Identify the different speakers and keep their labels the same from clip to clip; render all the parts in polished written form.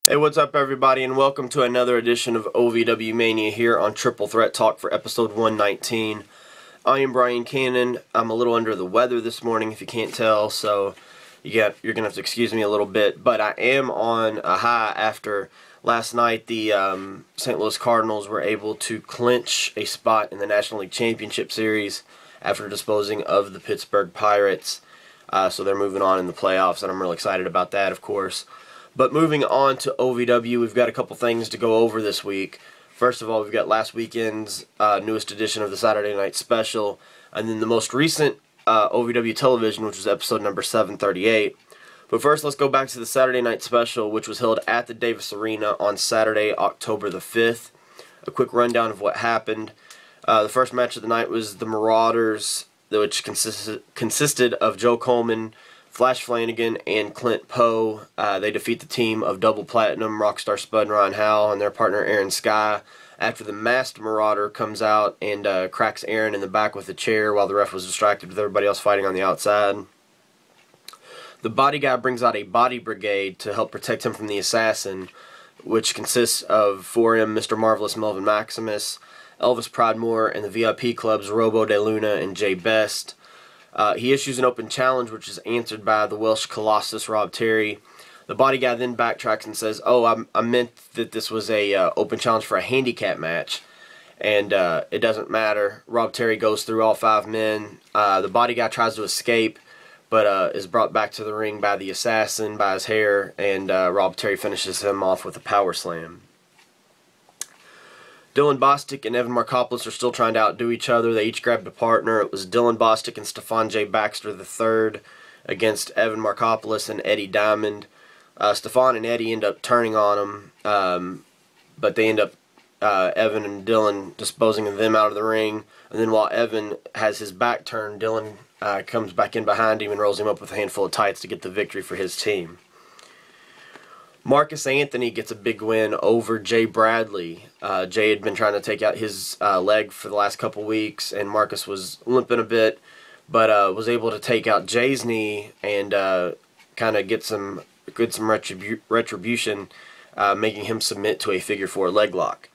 Speaker 1: Hey, what's up everybody, and welcome to another edition of OVWmania here on Triple Threat Talk for episode 119. I am Brian Cannon. I'm a little under the weather this morning, if you can't tell, so you're going to have to excuse me a little bit, but I am on a high after last night the St. Louis Cardinals were able to clinch a spot in the National League Championship Series after disposing of the Pittsburgh Pirates. So they're moving on in the playoffs, and I'm really excited about that, of course. But moving on to OVW, we've got a couple things to go over this week. First of all, we've got last weekend's newest edition of the Saturday Night Special, and then the most recent OVW television, which was episode number 738. But first, let's go back to the Saturday Night Special, which was held at the Davis Arena on Saturday, October the 5th. A quick rundown of what happened. The first match of the night was the Marauders, which consisted of Joe Coleman, Flash Flanagan, and Clint Poe. They defeat the team of Double Platinum, Rockstar Spud and Ron Howell, and their partner Aaron Sky, after the masked Marauder comes out and cracks Aaron in the back with a chair while the ref was distracted with everybody else fighting on the outside. The body guy brings out a body brigade to help protect him from the assassin, which consists of 4M, Mr. Marvelous, Melvin Maximus, Elvis Pridemore, and the VIP clubs Robo De Luna and Jay Best. He issues an open challenge, which is answered by the Welsh Colossus, Rob Terry. The body guy then backtracks and says, "Oh, I meant that this was a open challenge for a handicap match, and it doesn't matter." Rob Terry goes through all 5 men. The body guy tries to escape, but is brought back to the ring by the assassin, by his hair, and Rob Terry finishes him off with a power slam. Dylan Bostic and Evan Markopoulos are still trying to outdo each other. They each grabbed a partner. It was Dylan Bostic and Stefan J. Baxter III against Evan Markopoulos and Eddie Diamond. Stefan and Eddie end up turning on them, but they end up, Evan and Dylan, disposing of them out of the ring. And then while Evan has his back turned, Dylan comes back in behind him and rolls him up with a handful of tights to get the victory for his team. Marcus Anthony gets a big win over Jay Bradley. Jay had been trying to take out his leg for the last couple weeks, and Marcus was limping a bit, but was able to take out Jay's knee and kind of get some retribution, making him submit to a figure 4 leg lock.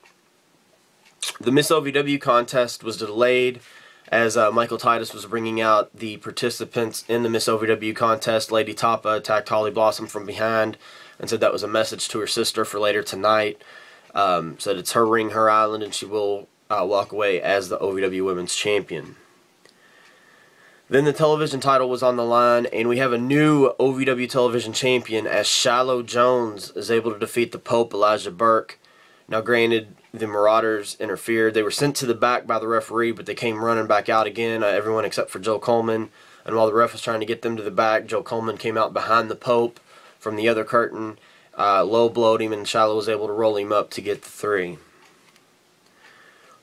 Speaker 1: The Miss OVW contest was delayed as Michael Titus was bringing out the participants in the Miss OVW contest. Lady Tapa attacked Holly Blossom from behind and said that was a message to her sister for later tonight. Said it's her ring, her island, and she will walk away as the OVW Women's Champion. Then the television title was on the line, and we have a new OVW television champion as Shiloh Jones is able to defeat the Pope, Elijah Burke. Now granted, the Marauders interfered. They were sent to the back by the referee, but they came running back out again, everyone except for Joe Coleman. And while the ref was trying to get them to the back, Joe Coleman came out behind the Pope from the other curtain, low blowed him, and Shiloh was able to roll him up to get the 3.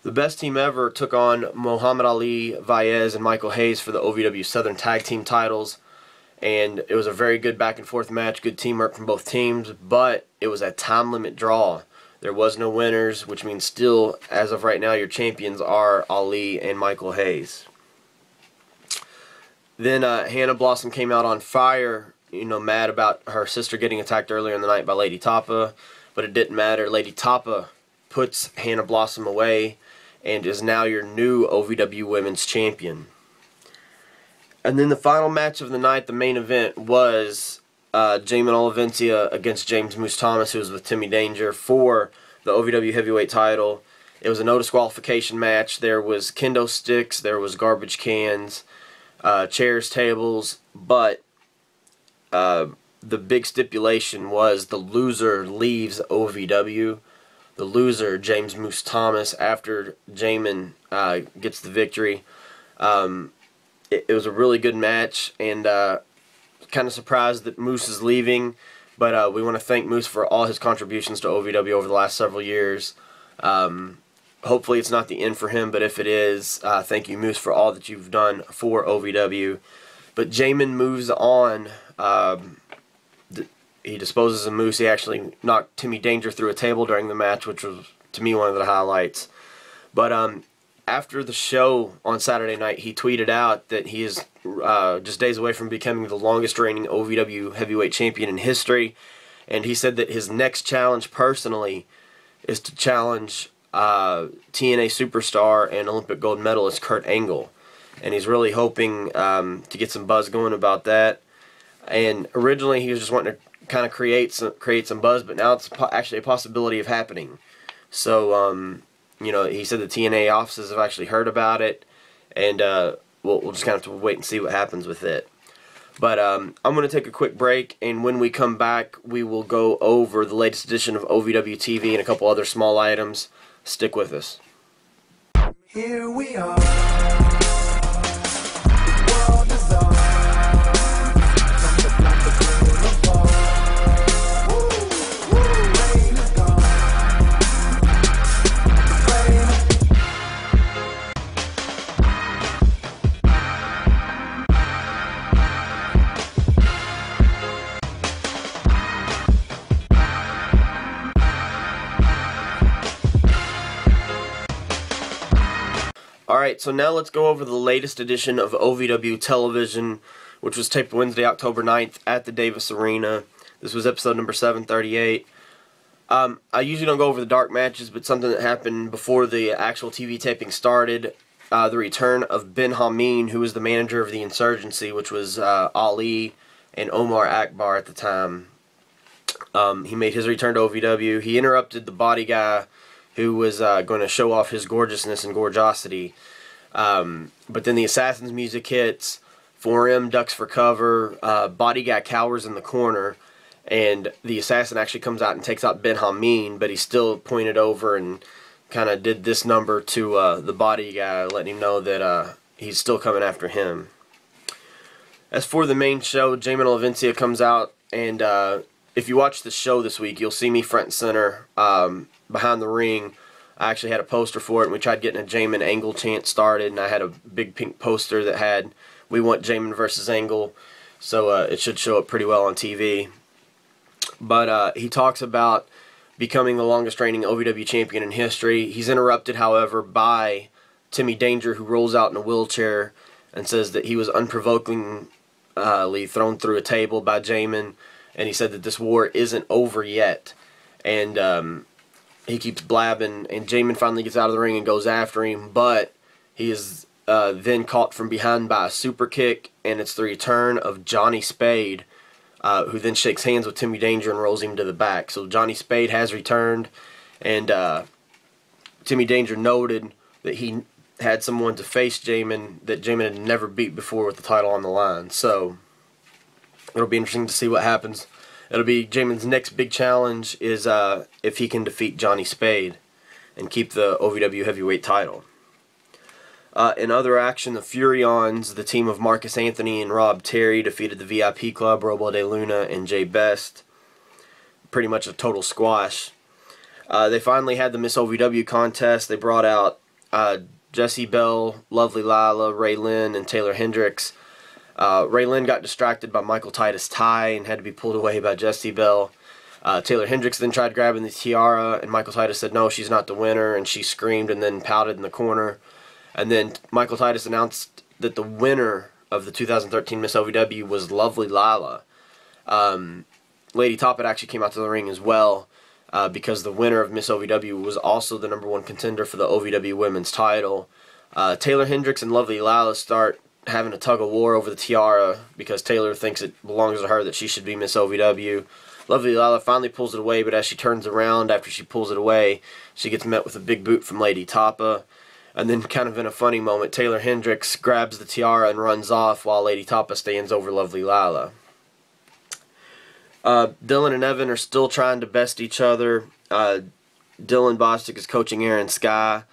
Speaker 1: The Best Team Ever took on Muhammad Ali, Vaez, and Michael Hayes for the OVW Southern Tag Team titles, and it was a very good back and forth match, good teamwork from both teams, but it was a time limit draw. There was no winners, which means still, as of right now, your champions are Ali and Michael Hayes. Then Hannah Blossom came out on fire, mad about her sister getting attacked earlier in the night by Lady Tapa, but it didn't matter. Lady Tapa puts Hannah Blossom away and is now your new OVW Women's Champion. And then the final match of the night, the main event, was Jamin Olivencia against James Moose Thomas, who was with Timmy Danger, for the OVW Heavyweight title. It was a no disqualification match. There was kendo sticks, there was garbage cans, chairs, tables, but the big stipulation was the loser leaves OVW. The loser, James Moose Thomas, after Jamin gets the victory. It was a really good match, and kind of surprised that Moose is leaving, but we want to thank Moose for all his contributions to OVW over the last several years. Hopefully it's not the end for him, but if it is, thank you, Moose, for all that you've done for OVW. But Jamin moves on. He disposes of Moose. He actually knocked Timmy Danger through a table during the match, which was, to me, one of the highlights. But after the show on Saturday night, he tweeted out that he is just days away from becoming the longest reigning OVW heavyweight champion in history, And he said that his next challenge personally is to challenge TNA superstar and Olympic gold medalist Kurt Angle. And he's really hoping to get some buzz going about that. And originally he was just wanting to kind of create some buzz, but now it's actually a possibility of happening. So, you know, he said the TNA offices have actually heard about it, and we'll just kind of have to wait and see what happens with it. But I'm going to take a quick break, and when we come back, we will go over the latest edition of OVW TV and a couple other small items. Stick with us.
Speaker 2: Here we are. The world is ours. From the black to green of fall. Woo, woo, rain is gone.
Speaker 1: Alright, so now let's go over the latest edition of OVW Television, which was taped Wednesday, October 9th at the Davis Arena. This was episode number 738. I usually don't go over the dark matches, but something that happened before the actual TV taping started, the return of Ben Hameen, who was the manager of the Insurgency, which was Ali and Omar Akbar at the time. He made his return to OVW. He interrupted the body guy who was going to show off his gorgeousness and gorgeosity. But then the Assassin's music hits, 4M ducks for cover, body guy cowers in the corner, and the Assassin actually comes out and takes out Ben Hameen, but he still pointed over and kind of did this number to the body guy, letting him know that he's still coming after him. As for the main show, Jamin Levencia comes out, and if you watch the show this week, you'll see me front and center behind the ring. I actually had a poster for it, and we tried getting a Jamin Angle chant started, and I had a big pink poster that had "We want Jamin versus Angle," so it should show up pretty well on TV. But he talks about becoming the longest reigning OVW champion in history. He's interrupted, however, by Timmy Danger, who rolls out in a wheelchair and says that he was unprovokingly thrown through a table by Jamin, and he said that this war isn't over yet. And he keeps blabbing, and Jamin finally gets out of the ring and goes after him, but he is then caught from behind by a super kick, and it's the return of Johnny Spade, who then shakes hands with Timmy Danger and rolls him to the back. So Johnny Spade has returned, and Timmy Danger noted that he had someone to face Jamin that Jamin had never beat before with the title on the line. So it'll be interesting to see what happens. It'll be Jamin's next big challenge is if he can defeat Johnny Spade and keep the OVW heavyweight title. In other action, the Furions, the team of Marcus Anthony and Rob Terry, defeated the VIP Club, Robo de Luna and Jay Best. Pretty much a total squash. They finally had the Miss OVW contest. They brought out Jessie Bell, Lovely Lila, Ray Lynn, and Taylor Hendricks. Ray Lynn got distracted by Michael Titus' tie and had to be pulled away by Jessie Bell. Taylor Hendricks then tried grabbing the tiara, and Michael Titus said, "No, she's not the winner," and she screamed and then pouted in the corner. And then Michael Titus announced that the winner of the 2013 Miss OVW was Lovely Lila. Lady Toppet actually came out to the ring as well, because the winner of Miss OVW was also the #1 contender for the OVW Women's title. Taylor Hendricks and Lovely Lila start having a tug of war over the tiara because Taylor thinks it belongs to her, that she should be Miss OVW. Lovely Lila finally pulls it away, but as she turns around after she pulls it away, she gets met with a big boot from Lady Tapa. And then, kind of in a funny moment, Taylor Hendricks grabs the tiara and runs off while Lady Tapa stands over Lovely Lila. Dylan and Evan are still trying to best each other. Dylan Bostic is coaching Aaron Sky,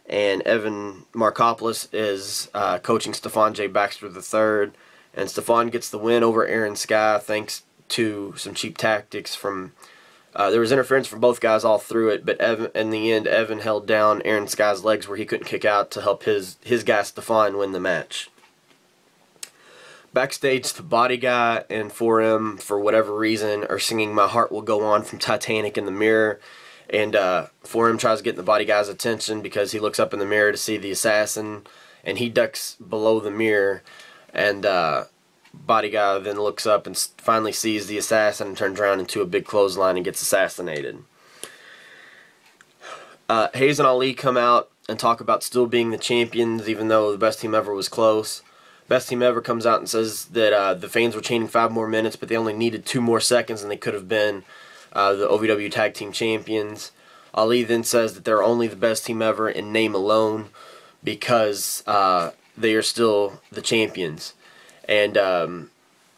Speaker 1: and Evan Markopoulos is coaching Stefan J. Baxter III. And Stefan gets the win over Aaron Sky thanks to some cheap tactics from... there was interference from both guys all through it, but in the end, Evan held down Aaron Sky's legs where he couldn't kick out to help his guy Stefan win the match. Backstage, the body guy and 4M, for whatever reason, are singing "My Heart Will Go On" from Titanic in the mirror. And 4M tries to get the body guy's attention because he looks up in the mirror to see the assassin, and he ducks below the mirror. And body guy then looks up and finally sees the assassin and turns around into a big clothesline and gets assassinated. Hayes and Ali come out and talk about still being the champions, even though the Best Team Ever was close. Best Team Ever comes out and says that the fans were chanting 5 more minutes, but they only needed 2 more seconds and they could have been the OVW Tag Team Champions. Ali then says that they're only the Best Team Ever in name alone because they are still the champions. And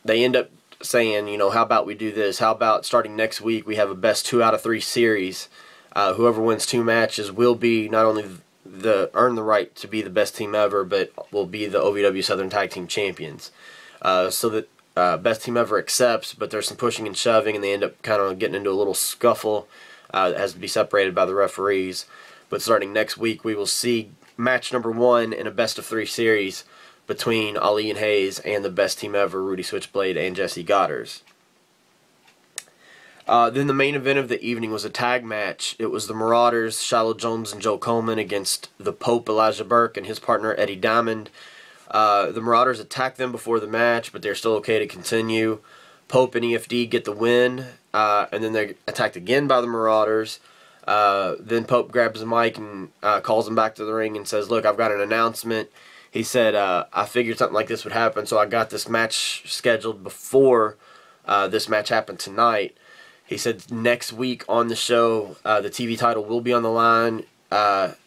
Speaker 1: they end up saying, you know, how about we do this? How about starting next week we have a best 2 out of 3 series? Whoever wins 2 matches will be not only earn the right to be the Best Team Ever, but will be the OVW Southern Tag Team Champions. So that Best Team Ever accepts, but there's some pushing and shoving, and they end up kind of getting into a little scuffle that has to be separated by the referees. But starting next week, we will see match number 1 in a best of 3 series between Ali and Hayes and the Best Team Ever, Rudy Switchblade and Jesse Goddard. Then the main event of the evening was a tag match. It was the Marauders, Shiloh Jones and Joe Coleman, against the Pope, Elijah Burke, and his partner, Eddie Diamond. The Marauders attacked them before the match, but they're still okay to continue. Pope and EFD get the win, and then they're attacked again by the Marauders. Then Pope grabs the mic and calls them back to the ring and says, "Look, I've got an announcement." He said, I figured something like this would happen, so I got this match scheduled before this match happened tonight. He said next week on the show, the TV title will be on the line.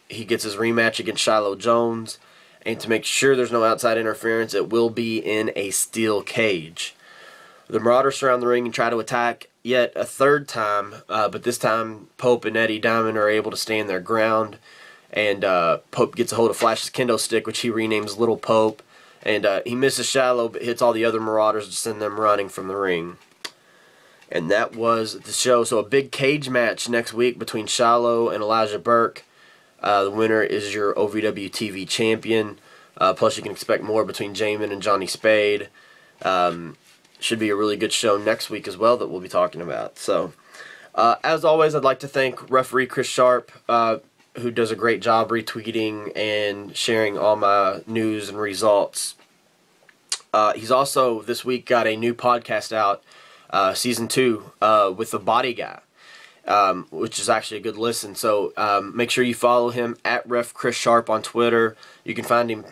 Speaker 1: He gets his rematch against Shiloh Jones. And to make sure there's no outside interference, it will be in a steel cage. The Marauders surround the ring and try to attack yet a 3rd time, but this time Pope and Eddie Diamond are able to stand their ground. And Pope gets a hold of Flash's kendo stick, which he renames Little Pope. And he misses Shiloh, but hits all the other Marauders to send them running from the ring. And that was the show. So a big cage match next week between Shiloh and Elijah Burke. The winner is your OVW TV champion. Plus you can expect more between Jamin and Johnny Spade. Should be a really good show next week as well that we'll be talking about. So, as always, I'd like to thank referee Chris Sharp, who does a great job retweeting and sharing all my news and results. He's also, this week, got a new podcast out, Season 2, with the Body Guy, which is actually a good listen. So make sure you follow him at Ref Chris Sharp on Twitter. You can find him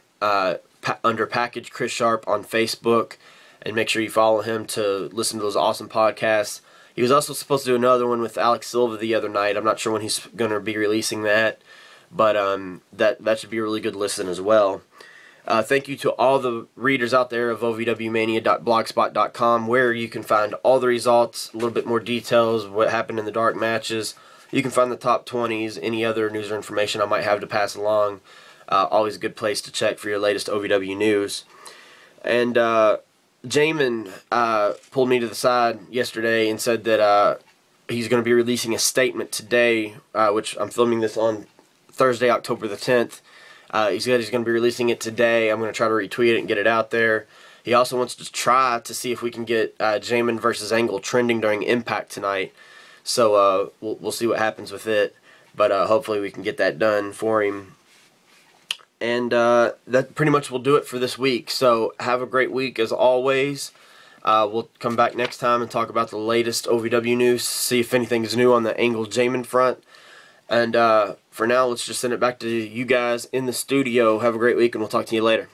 Speaker 1: under Package Chris Sharp on Facebook. And make sure you follow him to listen to those awesome podcasts. He was also supposed to do another one with Alex Silva the other night. I'm not sure when he's going to be releasing that. But that should be a really good listen as well. Thank you to all the readers out there of OVWmania.blogspot.com, where you can find all the results, a little bit more details, what happened in the dark matches. You can find the top 20s, any other news or information I might have to pass along. Always a good place to check for your latest OVW news. And Jamin pulled me to the side yesterday and said that he's going to be releasing a statement today, which I'm filming this on Thursday, October the 10th. He said he's going to be releasing it today. I'm going to try to retweet it and get it out there. He also wants to try to see if we can get Jamin versus Angle trending during Impact tonight. So we'll see what happens with it. But hopefully we can get that done for him. And that pretty much will do it for this week. So have a great week as always. We'll come back next time and talk about the latest OVW news. See if anything is new on the Angle Jamin front. And for now, let's just send it back to you guys in the studio. Have a great week, and we'll talk to you later.